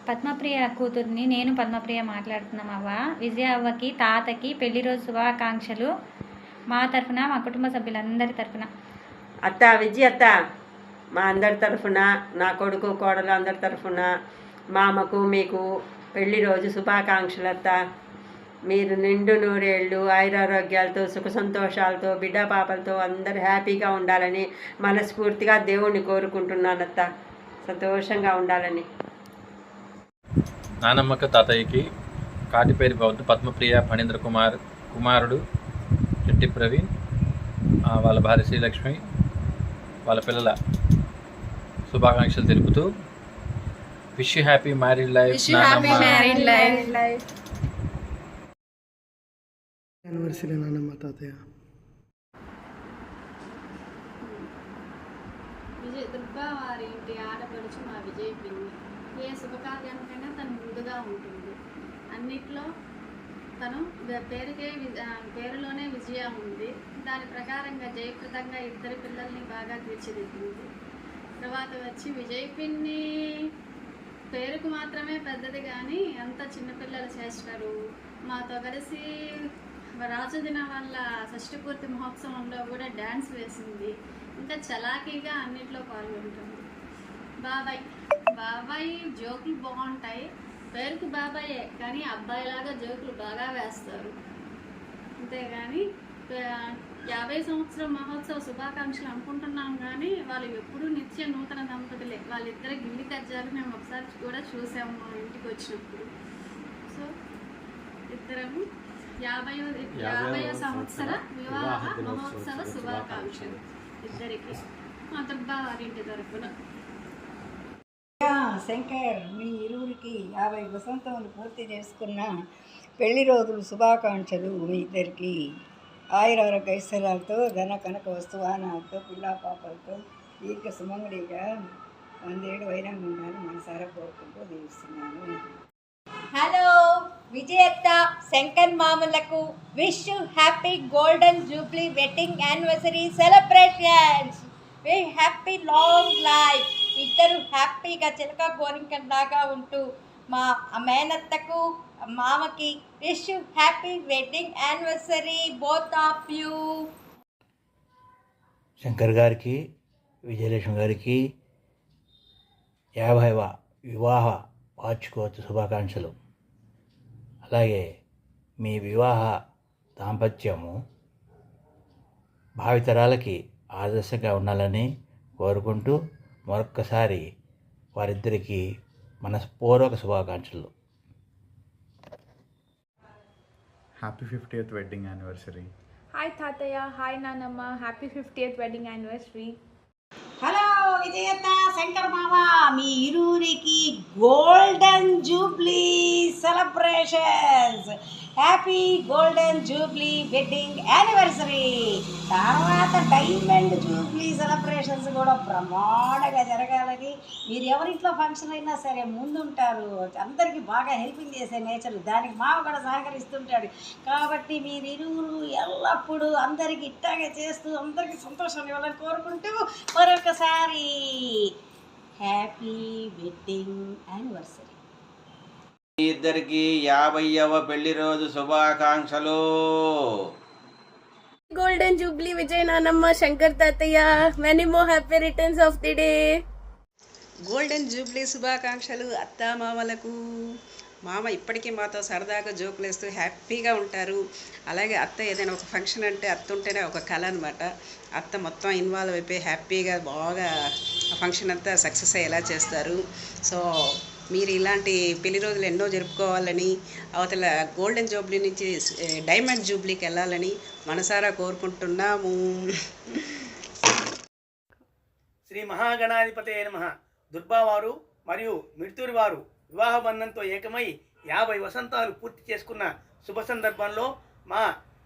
పద్మప్రియ కూతుర్ని నేను పద్మప్రియ మాట్లాడుతున్నాం అవ్వ. విజయ అవ్వకి తాతకి పెళ్లి రోజు శుభాకాంక్షలు మా తరఫున, మా కుటుంబ సభ్యులందరి తరఫున. అత్త విజయ అత్త, మా అందరి తరఫున, నా కొడుకు కోడలు అందరి తరఫున మా అమ్మకు మీకు పెళ్లి రోజు శుభాకాంక్షలు అత్త. మీరు నిండు నూరేళ్ళు ఆయురారోగ్యాలతో సుఖ సంతోషాలతో బిడ్డ పాపలతో అందరు హ్యాపీగా ఉండాలని మనస్ఫూర్తిగా దేవుణ్ణి కోరుకుంటున్నానత్త. సంతోషంగా ఉండాలని. నానమ్మక తాతయ్యకి కాటిపేరి బౌద్ధ పద్మప్రియ ఫణీంద్ర కుమారుడు చెట్టి ప్రవీణ్, వాళ్ళ భార్య శ్రీలక్ష్మి, వాళ్ళ పిల్లల శుభాకాంక్షలు తెలుపుతూ wish you happy married life anniversary నానమ్మ తాతయ్య. విజయ్ దుర్గా వారి ఇంటి ఆడపడుచు మా విజయ్ పిన్ని. ఏ శుభకార్యానికైనా తను ముందుగా ఉంటుంది. అన్నిట్లో తను పేరులోనే విజయ ఉంది. దాని ప్రకారంగా జయప్రదంగా ఇద్దరు పిల్లల్ని బాగా తీర్చిదిద్దింది. తర్వాత వచ్చి విజయ్ పిన్ని పేరుకు మాత్రమే పెద్దది, కానీ అంత చిన్నపిల్లలు చేస్తారు. మాతో కలిసి రాజదిన వల్ల షష్ఠపూర్తి మహోత్సవంలో కూడా డ్యాన్స్ వేసింది. ఇంకా చలాకీగా అన్నిట్లో పాల్గొంటుంది. బాబాయ్ జోకులు బాగుంటాయి. పేరుకి బాబాయే, కానీ అబ్బాయిలాగా జోకులు బాగా వేస్తారు. అంతేగాని 50 సంవత్సరం మహోత్సవ శుభాకాంక్షలు అనుకుంటున్నాం, కానీ వాళ్ళు ఎప్పుడూ నిత్య నూతన దంపతులే. వాళ్ళిద్దరు గిల్లి కజ్జాలు మేము ఒకసారి కూడా చూసాము మా ఇంటికి వచ్చినప్పుడు. సో ఇద్దరము 50వ సంవత్సర వివాహ మహోత్సవ శుభాకాంక్షలు ఇద్దరికి మా దుర్గా వారింటి తరఫున. శంకర్, మీ ఇరువురికి 50 వసంతములు పూర్తి చేసుకున్న పెళ్లి రోజులు శుభాకాంక్షలు. మీ ఇద్దరికి ఆయురారోగ్య ఐశ్వర్యాలతో, ధన కనక వస్తువానాలతో, పిల్లా పాపలతో దీర్ఘ సుమంగళిగా 100 ఏళ్ళు వైరంగా ఉండాలని మనసారా కోరుకుంటూ దీవిస్తున్నాను. హలో విజయత్త, శంకర్ మామలకు wish happy golden jubilee wedding anniversary celebrations. Happy long life. ఇద్దరు హ్యాపీగా చిలక గోరింకల్లాగా ఉంటూ మా మేనత్తకు మామకి wish happy wedding anniversary both of you. Shankar గారికి, విజయలక్ష్మి గారికి 50వ వివాహ వార్షికోత్సవ శుభాకాంక్షలు. అలాగే మీ వివాహ దాంపత్యము భావితరాలకి ఆదర్శంగా ఉండాలని కోరుకుంటూ మరొక్కసారి వారిద్దరికీ మనస్పూర్వక శుభాకాంక్షలు. Happy 50th wedding anniversary. Hi తాతయ్య, హాయ్ నానమ్మ, happy 50th wedding anniversary. Hello విజయత, శంకర్ మామ, మీ ఇరువురికి golden jubilee celebrations. Happy golden jubilee wedding anniversary. తర్వాత డైమండ్ జూబ్లీ సెలబ్రేషన్స్ కూడా బ్రహ్మాండంగా జరగాలని, మీరు ఎవరింట్లో ఫంక్షన్ అయినా సరే ముందుంటారు. అందరికీ బాగా హెల్పింగ్ చేసే నేచర్, దానికి మామ కూడా సహకరిస్తుంటాడు. కాబట్టి మీరు ఇరువురు ఎల్లప్పుడూ అందరికీ ఇట్టాగే చేస్తూ అందరికీ సంతోషం ఇవ్వాలని కోరుకుంటూ మరొకసారి హ్యాపీ వెడ్డింగ్ యానివర్సరీ. ఇద్దరికి 50వ పెళ్లి రోజు శుభాకాంక్షలు. గోల్డెన్ జూబ్లీ విజయ్ నానమ్మ, శంకర్ తాతయ్య, many more happy returns of the day. Golden Jubilee శుభాకాంక్షలు అత్త మామలకు. మామ ఇప్పటికీ మాతో సరదాగా జోకులు వేస్తూ హ్యాపీగా ఉంటారు. అలాగే అత్త ఏదైనా ఒక ఫంక్షన్ అంటే అత్త ఉంటేనే ఒక కళ అనమాట. అత్త మొత్తం ఇన్వాల్వ్ అయిపోయి హ్యాపీగా బాగా ఆ ఫంక్షన్ అంతా సక్సెస్ అయ్యేలా చేస్తారు. సో మీరు ఇలాంటి పెళ్లి రోజులు ఎన్నో జరుపుకోవాలని, అవతల గోల్డెన్ జూబ్లీ నుంచి డైమండ్ జూబ్లీకి వెళ్ళాలని మనసారా కోరుకుంటున్నాము. శ్రీ మహాగణాధిపతయే నమః. దుర్బావారు మరియు మిడుతూరి వారు వివాహ బంధంతో ఏకమై 50 వసంతాలు పూర్తి చేసుకున్న శుభ సందర్భంలో మా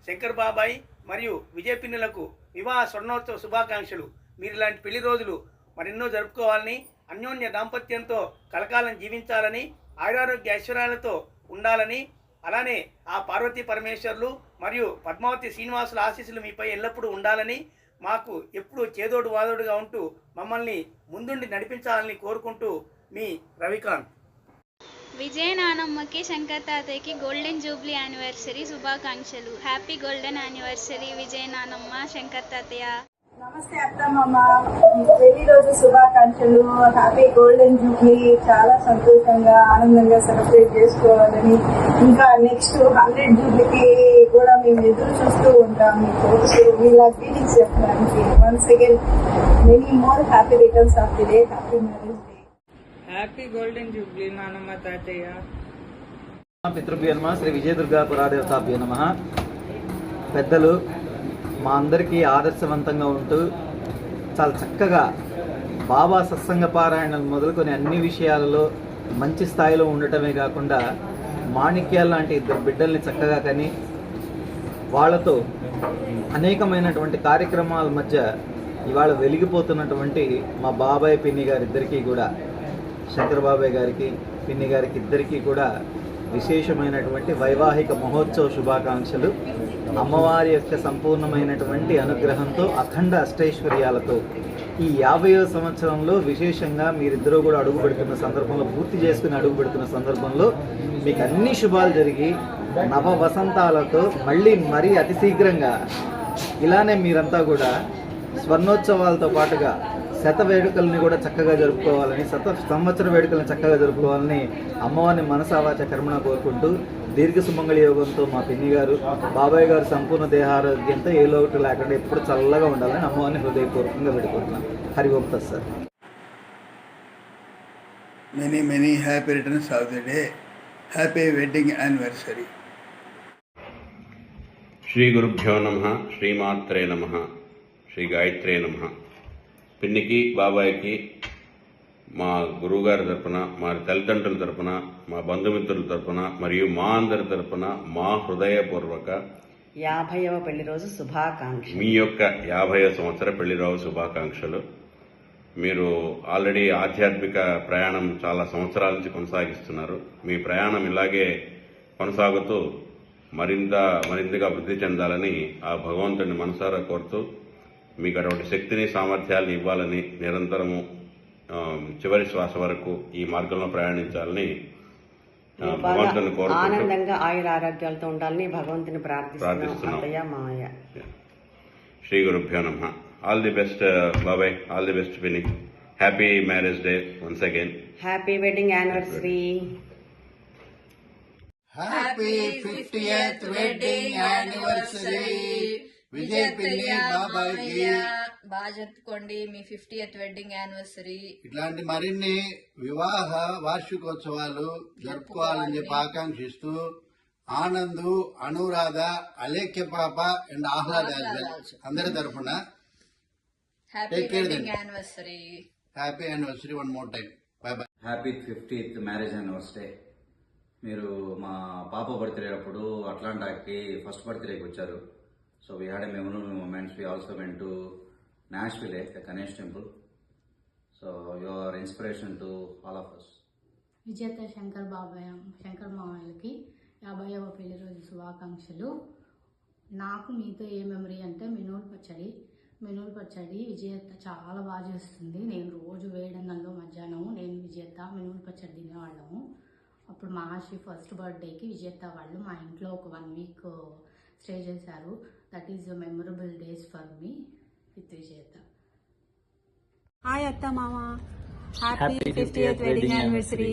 శంకర్ బాబాయ్ మరియు విజయ పిన్నులకు వివాహ స్వర్ణోత్సవ శుభాకాంక్షలు. మీరు ఇలాంటి పెళ్లి రోజులు మరెన్నో జరుపుకోవాలని, అన్యోన్య దాంపత్యంతో కలకాలం జీవించాలని, ఆయురారోగ్య ఐశ్వర్యాలతో ఉండాలని, అలానే ఆ పార్వతీ పరమేశ్వర్లు మరియు పద్మావతి శ్రీనివాసుల ఆశీస్సులు మీపై ఎల్లప్పుడూ ఉండాలని, మాకు ఎప్పుడూ చేదోడు వాదోడుగా ఉంటూ మమ్మల్ని ముందుండి నడిపించాలని కోరుకుంటూ మీ రవికాంత్. విజయ నానమ్మకి శంకర్ తాతయ్యకి గోల్డెన్ జూబ్లీ యానివర్సరీ శుభాకాంక్షలు. హ్యాపీ గోల్డెన్ యానివర్సరీ విజయ నానమ్మ, శంకర్ తాతయ్య. నమస్తే అత్తమ్మ, పెళ్లి రోజు శుభాకాంక్షలు. Happy golden Jubilee. చాలా సంతోషంగా ఆనందంగా సెలబ్రేట్ చేసుకోవాలని, ఇంకా నెక్స్ట్ 100 జూబ్లీకి కూడా మేము ఎదురు చూస్తూ ఉంటాం. మీకు వీళ్ళ ఫీలింగ్స్ చెప్పడానికి once again many more happy returns of the day. Happy marriage day. Happy golden Jubilee నానమ్మ తాతయ్య. పితృభ్యో నమః. శ్రీ విజయదుర్గా పురాదేవతాభ్యో నమః. పెద్దలు మా అందరికీ ఆదర్శవంతంగా ఉంటూ చాలా చక్కగా బాబా సత్సంగ పారాయణలు మొదలుకొని అన్ని విషయాలలో మంచి స్థాయిలో ఉండటమే కాకుండా మాణిక్యాల లాంటి 2 బిడ్డల్ని చక్కగా కని వాళ్ళతో అనేకమైనటువంటి కార్యక్రమాల మధ్య ఇవాళ వెలిగిపోతున్నటువంటి మా బాబాయ్ పిన్ని గారిద్దరికీ కూడా, శంకర్ బాబాయ్ గారికి పిన్ని గారికి ఇద్దరికీ కూడా విశేషమైనటువంటి వైవాహిక మహోత్సవ శుభాకాంక్షలు. అమ్మవారి యొక్క సంపూర్ణమైనటువంటి అనుగ్రహంతో అఖండ అష్టైశ్వర్యాలతో ఈ 50వ సంవత్సరంలో విశేషంగా మీరిద్దరూ కూడా అడుగు పెడుతున్న సందర్భంలో, పూర్తి చేసుకుని అడుగు పెడుతున్న సందర్భంలో మీకు అన్ని శుభాలు జరిగి నవ వసంతాలతో మళ్ళీ మరీ అతి శీఘ్రంగా ఇలానే మీరంతా కూడా స్వర్ణోత్సవాలతో పాటుగా శత వేడుకల్ని కూడా చక్కగా జరుపుకోవాలని, సంవత్సర వేడుకలను చక్కగా జరుపుకోవాలని అమ్మవారిని మనసావాచ కర్మణ కోరుకుంటూ దీర్ఘ సుమంగళి యోగంతో మా పిన్ని గారు, బాబాయ్ గారు సంపూర్ణ దేహారోగ్యంతో ఏ లోటు లేకుండా ఎప్పుడు చల్లగా ఉండాలని అమ్మవారిని హృదయపూర్వకంగా వేడుకుంటున్నాను. హరి ఓం తత్సత్. Many happy returns of the day. Happy wedding anniversary. Shri గురుభ్యో నమః. శ్రీమాత్రే నమః. శ్రీ గాయత్రే నమః. పిన్నికి బాబాయ్కి మా గురువుగారి తరపున, మా తల్లిదండ్రుల తరపున, మా బంధుమిత్రుల తరపున మరియు మా అందరి తరపున మా హృదయపూర్వక 50వ పెళ్లి రోజు శుభాకాంక్షలు. మీ యొక్క 50వ సంవత్సర పెళ్లి రోజు శుభాకాంక్షలు. మీరు ఆల్రెడీ ఆధ్యాత్మిక ప్రయాణం చాలా సంవత్సరాల నుంచి కొనసాగిస్తున్నారు. మీ ప్రయాణం ఇలాగే కొనసాగుతూ మరింతగా వృద్ధి చెందాలని ఆ భగవంతుడిని మనసారా కోరుతూ మీకు అటువంటి శక్తిని, సామర్థ్యాలను ఇవ్వాలని, నిరంతరము చివరి శ్వాస వరకు ఈ మార్గంలో ప్రయాణించాలని భగవంతుని కోరుకుంటూ ఆనందంగా ఆయుర ఆరోగ్యాలతో ఉండాలని భగవంతుని ప్రార్థిస్తున్నాం. శ్రీ గురుభ్యో నమః. ఆల్ ది బెస్ట్ బాబాయ్. ఆల్ ది బెస్ట్ పిన్ని. Happy marriage day once again. Happy wedding anniversary. Happy 50th wedding anniversary. Vijay పిన్ని బాబాయ్కి బాగా జరుపుకోండి మీ 50th వెడ్డింగ్ యానివర్సరీ. ఇట్లాంటి మరిన్ని వివాహ వార్షికోత్సవాలు జరుపుకోవాలని చెప్పి ఆకాంక్షిస్తూ ఆనందు, అనురాధ, అలేఖ్య పాప అండ్ ఆహ్లాద అందరి తరఫున happy wedding anniversary. Happy anniversary one more time. By by. Happy 50th marriage anniversary. మీరు మా పాప బర్త్డే అప్పుడు అట్లాంటాకి ఫస్ట్ బర్త్డేకి వచ్చారు. So we had a memorable moments. We also went to Nashville, the Ganesh temple. So you are inspiration to all of us. విజేత శంకర్ మామయ్యలకి 50వ పెళ్లి రోజు శుభాకాంక్షలు. నాకు మీతో ఏ మెమరీ అంటే మినువుల పచ్చడి విజేత చాలా బాగా చేస్తుంది. నేను రోజు వేడన్నంలో మధ్యాహ్నం నేను విజేత మినువుల పచ్చడి తినేవాళ్ళము. అప్పుడు మహాశ్రీ ఫస్ట్ బర్త్డేకి విజేత వాళ్ళు మా ఇంట్లో ఒక 1 వీక్ స్టే చేశారు. That is memorable days for me with విజేత. హాయ్ అత్త మామ, హ్యాపీ 50th వెడ్డింగ్ యానివర్సరీ.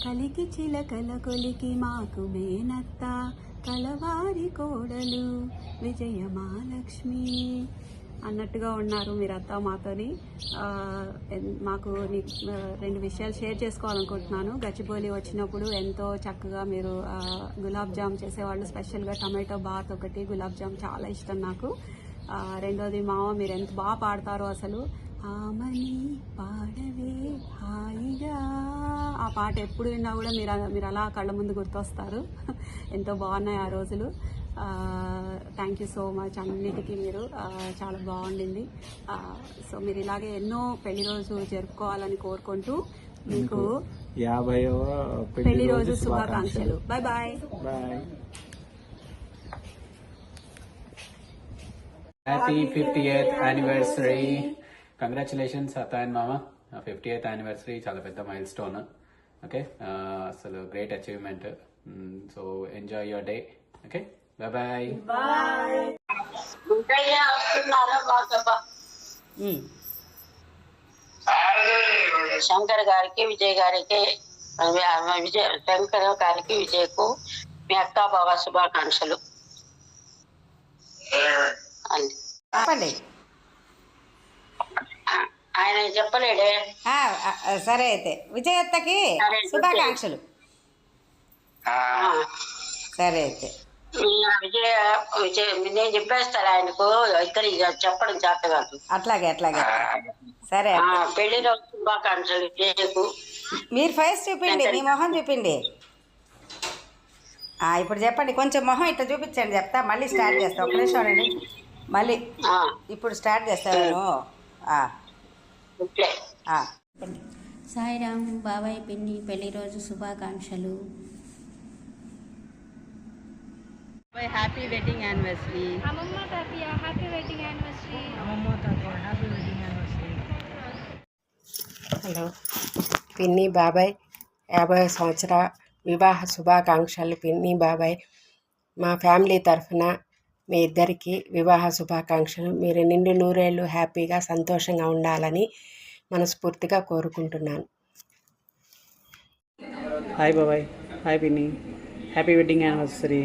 కలికి చిలకల కొలికి మాకు మేనత్త, కలవారి కోడలు విజయమాలక్ష్మి అన్నట్టుగా ఉన్నారు మీరంతా మాతోని. మాకు 2 విషయాలు షేర్ చేసుకోవాలనుకుంటున్నాను. గచ్చిబౌలి వచ్చినప్పుడు ఎంతో చక్కగా మీరు గులాబ్ జామ్ చేసేవాళ్ళు. స్పెషల్గా టమాటో బాత్ ఒకటి, గులాబ్ జామ్ చాలా ఇష్టం నాకు. రెండోది మామ మీరు ఎంత బాగా పాడతారో అసలు. ఆమని పాడవే హాయిగా, ఆ పాట ఎప్పుడు విన్నా కూడా మీరు అలా కళ్ళ ముందు గుర్తొస్తారు. ఎంతో బాగున్నాయి ఆ రోజులు. Thank you so much. అన్నిటికీ మీరు చాలా బాగుండింది. సో మీరు ఇలాగే ఎన్నో పెళ్లి రోజు జరుపుకోవాలని కోరుకుంటూ మీకు 50వ పెళ్లి రోజు శుభాకాంక్షలు. Bye bye. Happy 50th anniversary. Congratulations అత్త అండ్ మామ. 50th యానివర్సరీ చాలా పెద్ద మైల్ స్టోన్. ఓకే అసలు great achievement. So enjoy your day. Okay, bye bye. Shankar గారికి, విజయ్ గారికి, శంకర్ గారికి, విజయ్కు మీ అక్క బావ శుభాకాంక్షలు. చెప్పండి. ఆయన చెప్పలేడే. సరే అయితే విజయత్తకి శుభాకాంక్షలు. సరే అయితే విజయ్ నేను చెప్పేస్తాను ఆయనకు. ఇద్దరు చెప్పడం చేత కాదు. అట్లాగే సరే. పెళ్లి రోజు శుభాకాంక్షలు విజయ్కు. మీరు ఫేస్ చూపిండి, మీ మొహం చూపిండి. ఇప్పుడు చెప్పండి, కొంచెం మొహం ఇట్లా చూపించండి, చెప్తా. మళ్ళీ స్టార్ట్ చేస్తా. ఒక నిమిషం అండి, మళ్ళీ ఇప్పుడు స్టార్ట్ చేస్తాను నేను. సాయిరామ్ బాబాయ్ పిన్ని పెళ్లి రోజు శుభాకాంక్షలు. Happy wedding anniversary. అమ్మమ్మ తాతయ్య హ్యాపీ వెడ్డింగ్ యానివర్సరీ. హలో పిన్ని బాబాయ్ 50వ సంవత్సర వివాహ శుభాకాంక్షలు. పిన్ని బాబాయ్ మా ఫ్యామిలీ తరఫున మీ ఇద్దరికి వివాహ శుభాకాంక్షలు. మీరు నిండు నూరేళ్ళు హ్యాపీగా సంతోషంగా ఉండాలని మనస్ఫూర్తిగా కోరుకుంటున్నాను. హాయ్ బాబాయ్, హాయ్ పిన్ని, happy wedding anniversary.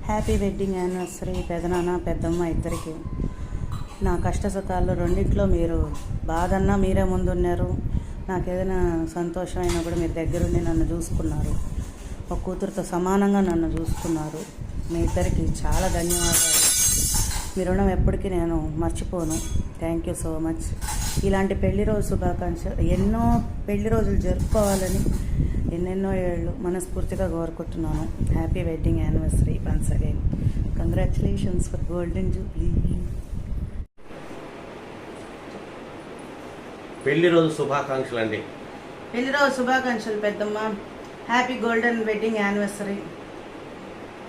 Happy wedding anniversary పెదనాన్న పెద్దమ్మ ఇద్దరికి. నా కష్టసుఖాలు రెండిట్లో మీరు బాధన్నా మీరే ముందున్నారు. నాకు ఏదైనా సంతోషం అయినా కూడా మీరు దగ్గరుండి నన్ను చూసుకున్నారు. ఒక కూతురుతో సమానంగా నన్ను చూసుకున్నారు. మీ ఇద్దరికి చాలా ధన్యవాదాలు. మీ రుణం ఎప్పటికీ నేను మర్చిపోను. Thank you so much. ఇలాంటి పెళ్లి రోజు శుభాకాంక్షలు, ఎన్నో పెళ్లి రోజులు జరుపుకోవాలని ఎన్నెన్నో ఏళ్ళు మనస్ఫూర్తిగా కోరుకుంటున్నాను. Happy wedding anniversary once again. Congratulations for golden Jubilee. పెళ్లి రోజు శుభాకాంక్షలు అండి. పెళ్లి రోజు శుభాకాంక్షలు పెద్దమ్మ. Happy golden wedding anniversary.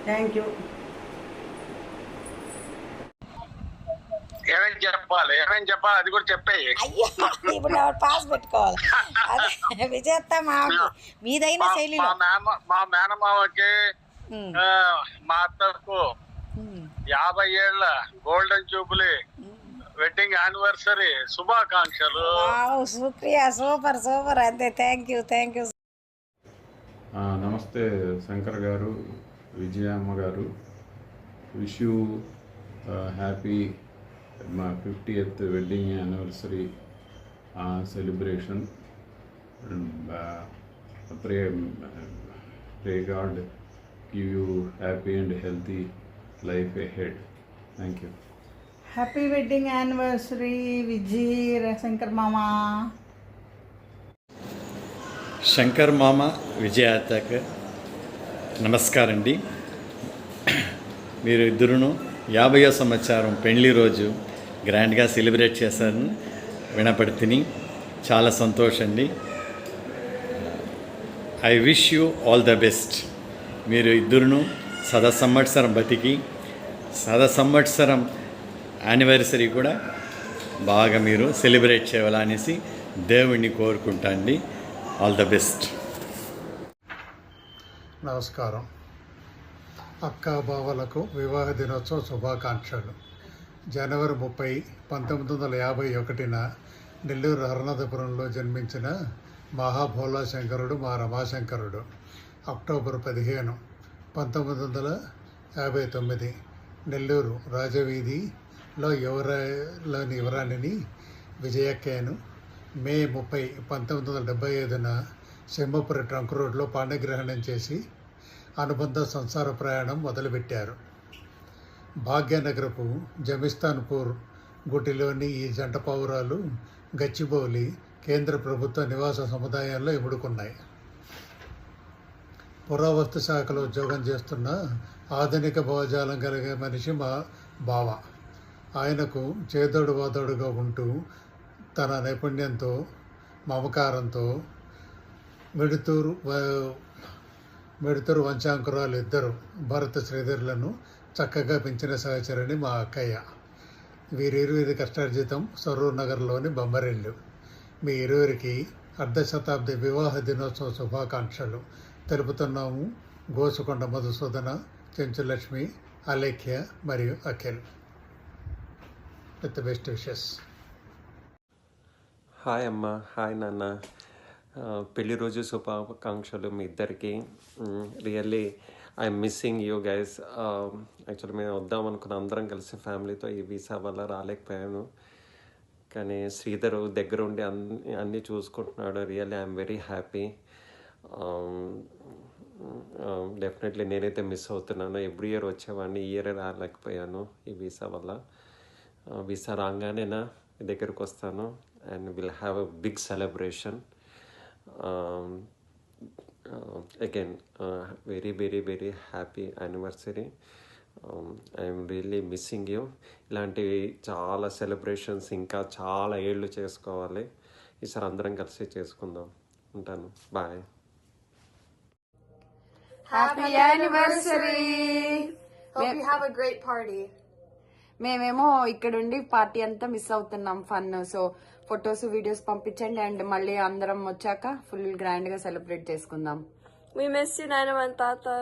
Thank you. ఏమేం చెప్పాలి అది కూడా చెప్పాయి. ఇప్పుడు పాస్ పెట్టుకోవాలి. విజయత్త మీదైన శైలిలో మా మేనమావకి మా అత్తకు 50 ఏళ్ల గోల్డెన్ జూబ్లీ వెడ్డింగ్ యానివర్సరీ శుభాకాంక్షలు. శుక్రియా, సూపర్ సూపర్. అంతే. Thank you. నమస్తే శంకర్ గారు, విజయమ్మ గారు. విష్ యూ హ్యాపీ మా 50th wedding anniversary celebration. Pray God give you happy and healthy life ahead. Thank you. Happy wedding anniversary Vijay Shankar మామ. శంకర్ మామ విజయాతకు నమస్కారం అండి. మీరు ఇద్దరును 50వ సంవత్సరం పెళ్లి రోజు గ్రాండ్గా సెలబ్రేట్ చేశారని వినపడితిని. చాలా సంతోషం అండి. I wish you all the best. మీరు ఇద్దరును సంవత్సరం బతికి సంవత్సరం యానివర్సరీ కూడా బాగా మీరు సెలబ్రేట్ చేయాలనేసి దేవుణ్ణి కోరుకుంటా అండి. All the best. నమస్కారం. అక్కా బావలకు వివాహ దినోత్సవ శుభాకాంక్షలు. జనవరి 30, 1951 నెల్లూరు హరనాథపురంలో జన్మించిన మహాభోలా శంకరుడు మా రమాశంకరుడు. అక్టోబర్ 15, 1959 నెల్లూరు రాజవీధిలో లోని యువరాణిని విజయక్కయ్యను మే 30, 1975 సింహపురి ట్రంక్ రోడ్లో పాణిగ్రహణం చేసి అనుబంధ సంసార ప్రయాణం మొదలుపెట్టారు. భాగ్యనగరపు జమిస్తాన్పూర్ గుటిలోని ఈ జంట పౌరాలు గచ్చిబౌలి కేంద్ర ప్రభుత్వ నివాస సముదాయాల్లో ఇముడుకున్నాయి. పురావస్తు శాఖలో ఉద్యోగం చేస్తున్న ఆధునిక భావజాలం కలిగే మనిషి మా బావ. ఆయనకు చేదోడు వాదోడుగా ఉంటూ తన నైపుణ్యంతో మమకారంతో మెడుతూరు వంశాంకురాలు ఇద్దరు భరత శ్రీధరులను చక్కగా పెంచిన సహచరిని మా అక్కయ్య. వీరిరువురి కష్టార్జితం సరూర్ నగర్లోని బొమ్మరిల్లు. మీ ఇరువురికి అర్ధశతాబ్ది వివాహ దినోత్సవ శుభాకాంక్షలు తెలుపుతున్నాము. గోసుకొండ మధుసూదన, చెంచులక్ష్మి, అలేఖ్య మరియు Akhil. With the best wishes. Hi అమ్మ, హాయ్ నాన్న. పెళ్లి రోజు శుభాకాంక్షలు మీ ఇద్దరికి. Really I'm missing you guys. Actually మేము వద్దాం అనుకున్న అందరం కలిసి ఫ్యామిలీతో ఈ వీసా వల్ల రాలేకపోయాను. కానీ శ్రీధర్ దగ్గర ఉండి అన్నీ చూసుకుంటున్నాడు. Really I'm very happy. Definitely నేనైతే మిస్ అవుతున్నాను. ఎవ్రీ ఇయర్ వచ్చేవాడిని, ఈ ఇయర్ రాలేకపోయాను ఈ వీసా వల్ల. వీసా రాగానేనా మీ దగ్గరకు వస్తాను and will have a big celebration. Again very very very happy anniversary. I'm really missing you. ఇలాంటివి చాలా సెలబ్రేషన్స్ ఇంకా చాలా ఏళ్ళు చేసుకోవాలి. ఈసారి అందరం కలిసి చేసుకుందాం. ఉంటాను, bye. Happy anniversary. Hope you have a great party. మేమేమో ఇక్కడుండి పార్టీ అంతా మిస్ అవుతున్నాం ఫన్. సో ఫొటోస్ వీడియోస్ పంపించండి అండ్ మళ్ళీ అందరం వచ్చాక ఫుల్ గ్రాండ్ గా సెలబ్రేట్ చేసుకుందాం. We miss you, Naina and Tata.